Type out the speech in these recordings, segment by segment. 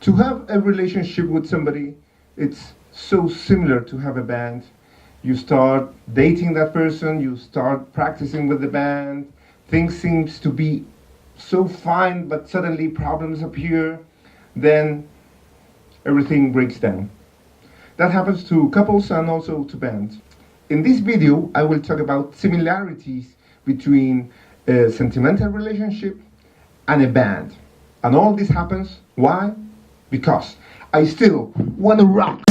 To have a relationship with somebody, it's so similar to have a band. You start dating that person, you start practicing with the band, things seems to be so fine, but suddenly problems appear, then everything breaks down. That happens to couples and also to bands. In this video, I will talk about similarities between a sentimental relationship and a band. And all this happens, why? Because I still wanna rock.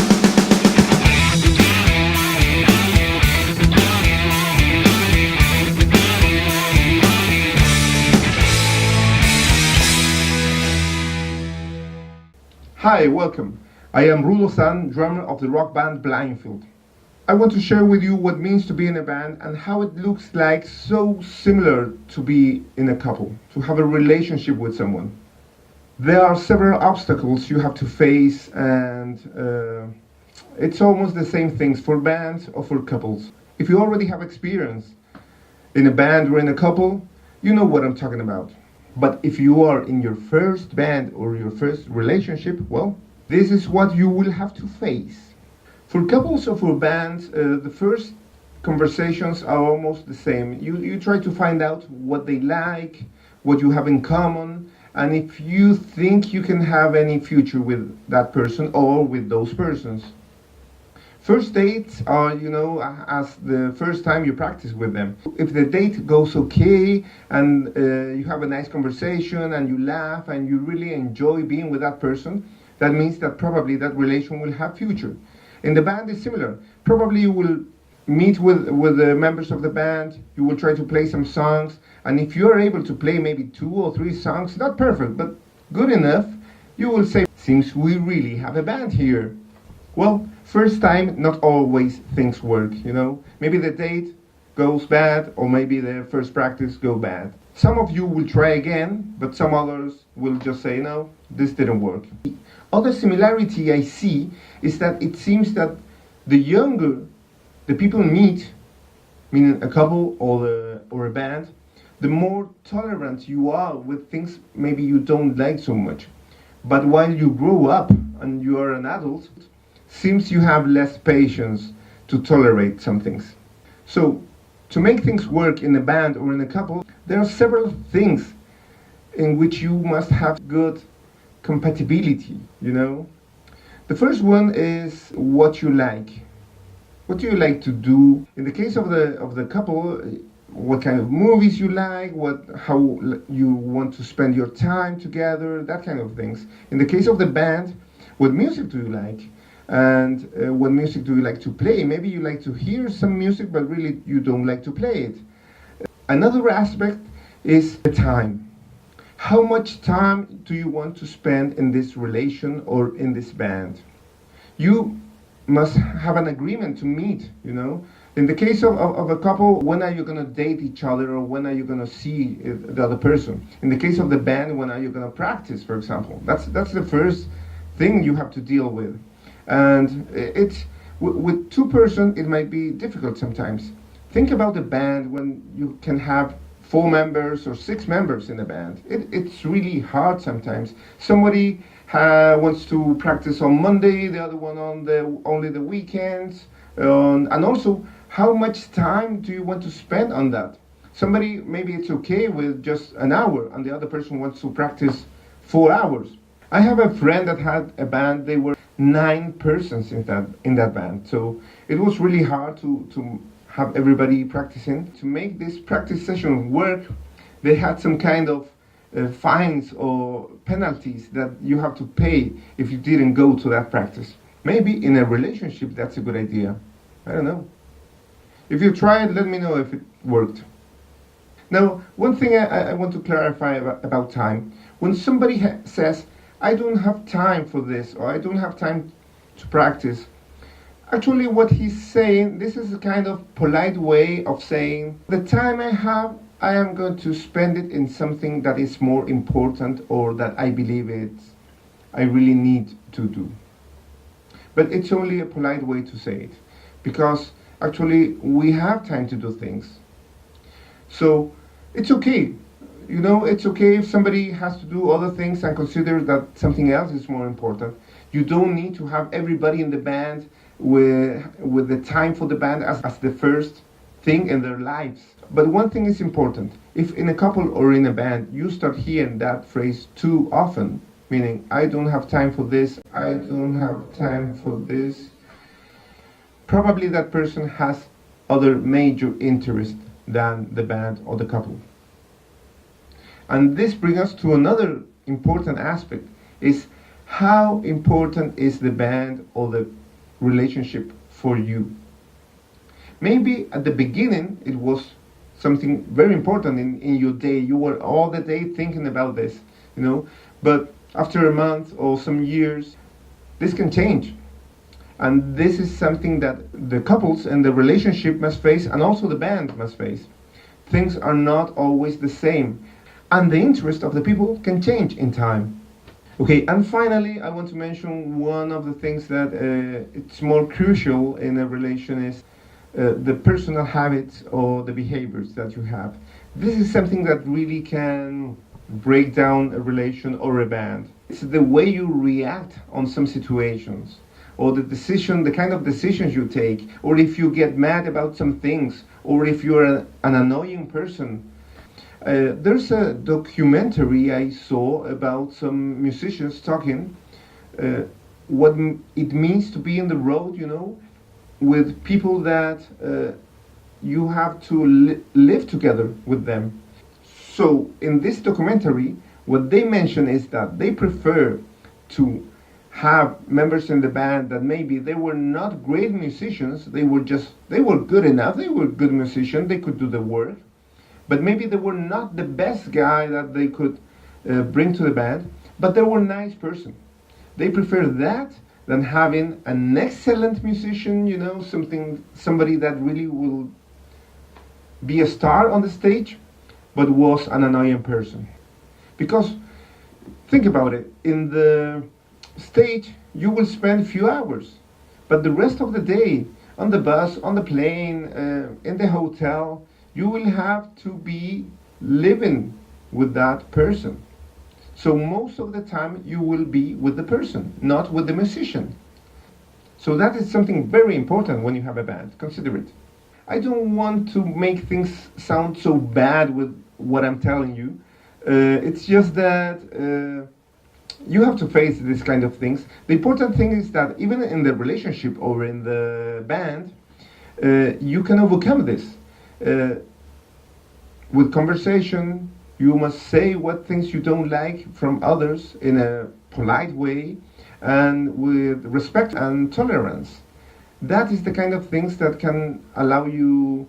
Hi, welcome. I am Rulo San, drummer of the rock band Blindfield. I want to share with you what it means to be in a band and how it looks like so similar to be in a couple, to have a relationship with someone. There are several obstacles you have to face, and it's almost the same things for bands or for couples. If you already have experience in a band or in a couple, you know what I'm talking about. But if you are in your first band or your first relationship, well, this is what you will have to face. For couples or for bands, the first conversations are almost the same. You try to find out what they like, what you have in common, and if you think you can have any future with that person or with those persons. First dates are, as the first time you practice with them. If the date goes okay and you have a nice conversation and you laugh and you really enjoy being with that person, that means that probably that relation will have future. In the band it's similar. Probably you will meet with the members of the band, you will try to play some songs, and if you're able to play maybe 2 or 3 songs, not perfect, but good enough, you will say, seems we really have a band here. Well, first time, not always things work, Maybe the date goes bad, or maybe the first practice go bad. Some of you will try again, but some others will just say, no, this didn't work. Other similarity I see is that it seems that the younger the people meet, meaning a couple or a band, the more tolerant you are with things maybe you don't like so much. But while you grow up and you are an adult, seems you have less patience to tolerate some things. So, to make things work in a band or in a couple, there are several things in which you must have good compatibility, The first one is what you like. What do you like to do? In the case of the couple, what kind of movies you like, how you want to spend your time together, that kind of things. In the case of the band, what music do you like? And what music do you like to play? Maybe you like to hear some music, but really you don't like to play it. Another aspect is the time. How much time do you want to spend in this relation or in this band? You must have an agreement to meet, In the case of a couple, when are you going to date each other, or when are you going to see the other person? In the case of the band, when are you going to practice, for example? That's the first thing you have to deal with. And it's with 2 persons, it might be difficult sometimes. Think about the band when you can have 4 members or 6 members in a band. It's really hard sometimes. Somebody wants to practice on Monday, the other one on only the weekends, and also how much time do you want to spend on that? Somebody, maybe it's okay with just an hour, and the other person wants to practice 4 hours. I have a friend that had a band. They were 9 persons in that band, so it was really hard to have everybody practicing. To make this practice session work, they had some kind of fines or penalties that you have to pay if you didn't go to that practice. Maybe in a relationship that's a good idea. I don't know. If you try it, let me know if it worked. Now, one thing I want to clarify about time. When somebody says, I don't have time for this, or I don't have time to practice, actually what he's saying, this is a kind of polite way of saying, the time I have, I am going to spend it in something that is more important, or that I believe I really need to do. But it's only a polite way to say it, because actually we have time to do things. So it's okay. It's okay if somebody has to do other things and consider that something else is more important. You don't need to have everybody in the band with the time for the band as the first thing in their lives. But one thing is important. If in a couple or in a band you start hearing that phrase too often, meaning I don't have time for this, I don't have time for this, probably that person has other major interest than the band or the couple. And this brings us to another important aspect, is how important is the band or the relationship for you. Maybe at the beginning it was something very important in your day. You were all the day thinking about this, but after a month or some years, this can change. And this is something that the couples and the relationship must face, and also the band must face. Things are not always the same, and the interest of the people can change in time. Okay, and finally, I want to mention one of the things that it's more crucial in a relation is the personal habits or the behaviors that you have. This is something that really can break down a relation or a band. It's the way you react on some situations, or the kind of decisions you take, or if you get mad about some things, or if you're an annoying person. There's a documentary I saw about some musicians talking what it means to be in the road, with people that you have to live together with them. So in this documentary, what they mention is that they prefer to have members in the band that maybe they were not great musicians, they were good enough, they were good musicians, they could do the work, but maybe they were not the best guy that they could bring to the band, but they were a nice person. They prefer that than having an excellent musician, somebody that really will be a star on the stage, but was an annoying person. Because think about it, in the stage you will spend a few hours, but the rest of the day on the bus, on the plane, in the hotel, you will have to be living with that person. So most of the time you will be with the person, not with the musician. So that is something very important when you have a band. Consider it. I don't want to make things sound so bad with what I'm telling you. It's just that you have to face this kind of things. The important thing is that even in the relationship or in the band, you can overcome this. With conversation, you must say what things you don't like from others in a polite way and with respect and tolerance. That is the kind of things that can allow you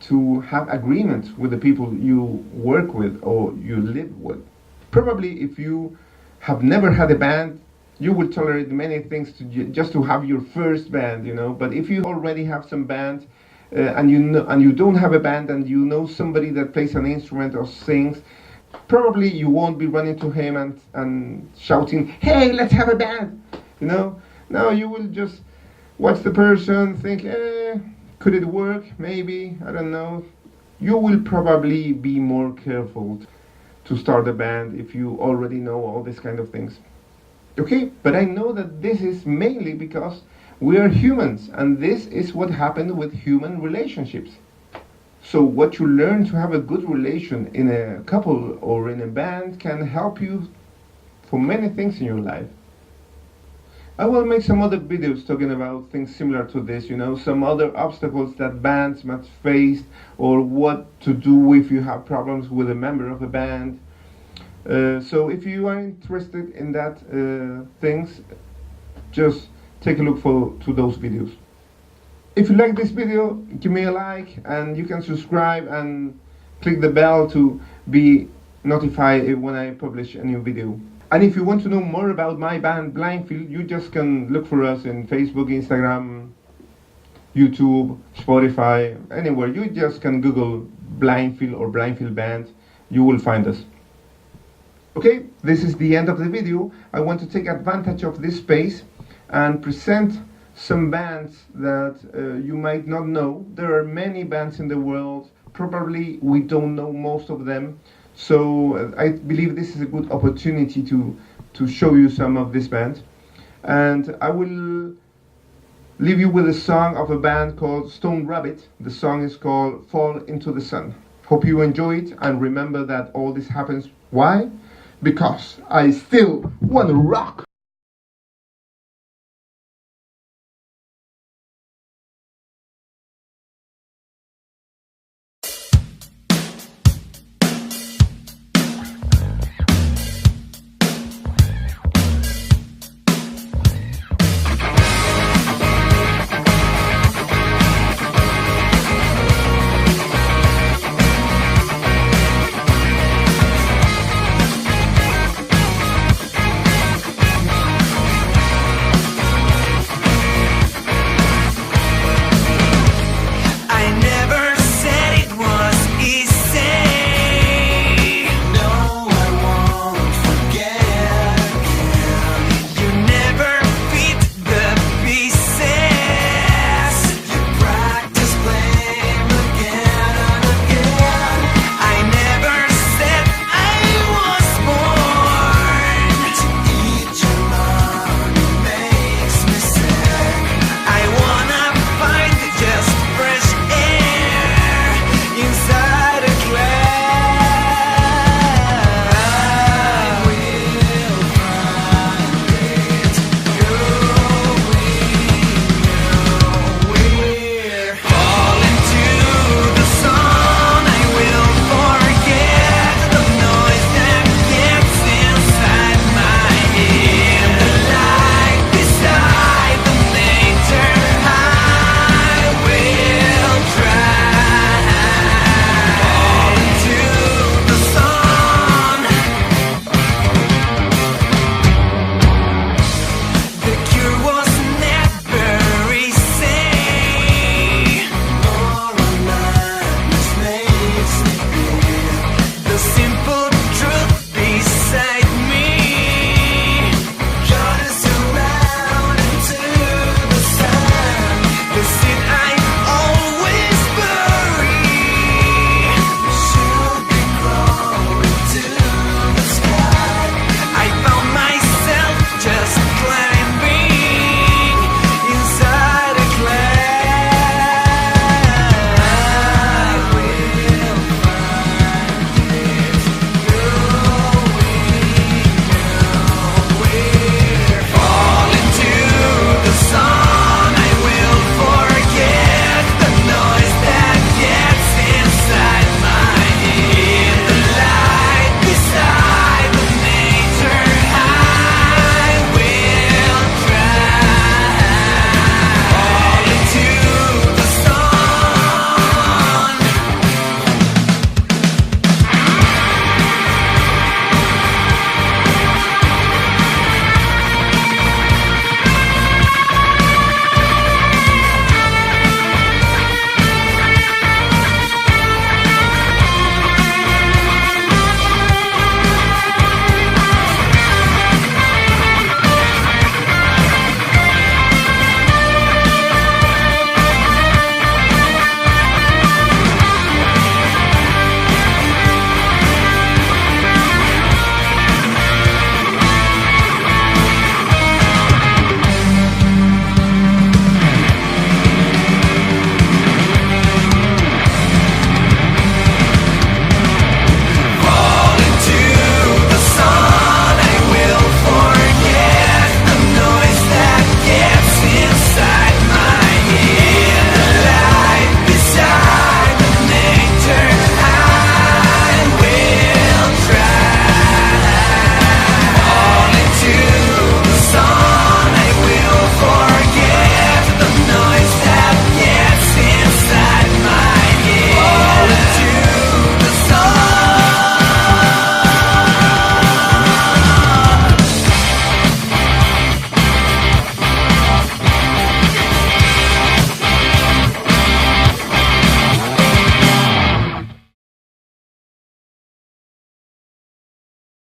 to have agreement with the people you work with or you live with. Probably if you have never had a band, you will tolerate many things just to have your first band, But if you already have some band, and you don't have a band, and you know somebody that plays an instrument or sings, probably you won't be running to him and shouting, "Hey, let's have a band!" No, you will just watch the person, think, could it work? Maybe, I don't know. You will probably be more careful to start a band if you already know all these kind of things. Okay, but I know that this is mainly because we are humans, and this is what happened with human relationships. So what you learn to have a good relation in a couple or in a band can help you for many things in your life. I will make some other videos talking about things similar to this, some other obstacles that bands must face, or what to do if you have problems with a member of a band. So if you are interested in that things, just take a look to those videos. If you like this video, give me a like, and you can subscribe and click the bell to be notified when I publish a new video. And if you want to know more about my band Blindfield, you just can look for us in Facebook, Instagram, YouTube, Spotify, anywhere. You just can Google Blindfield or Blindfield Band. You will find us. Okay, this is the end of the video. I want to take advantage of this space and present some bands that you might not know. There are many bands in the world. Probably we don't know most of them. So I believe this is a good opportunity to show you some of this band. And I will leave you with a song of a band called Stone Rabbit. The song is called Fall into the Sun. Hope you enjoy it, and remember that all this happens. Why? Because I still want to rock.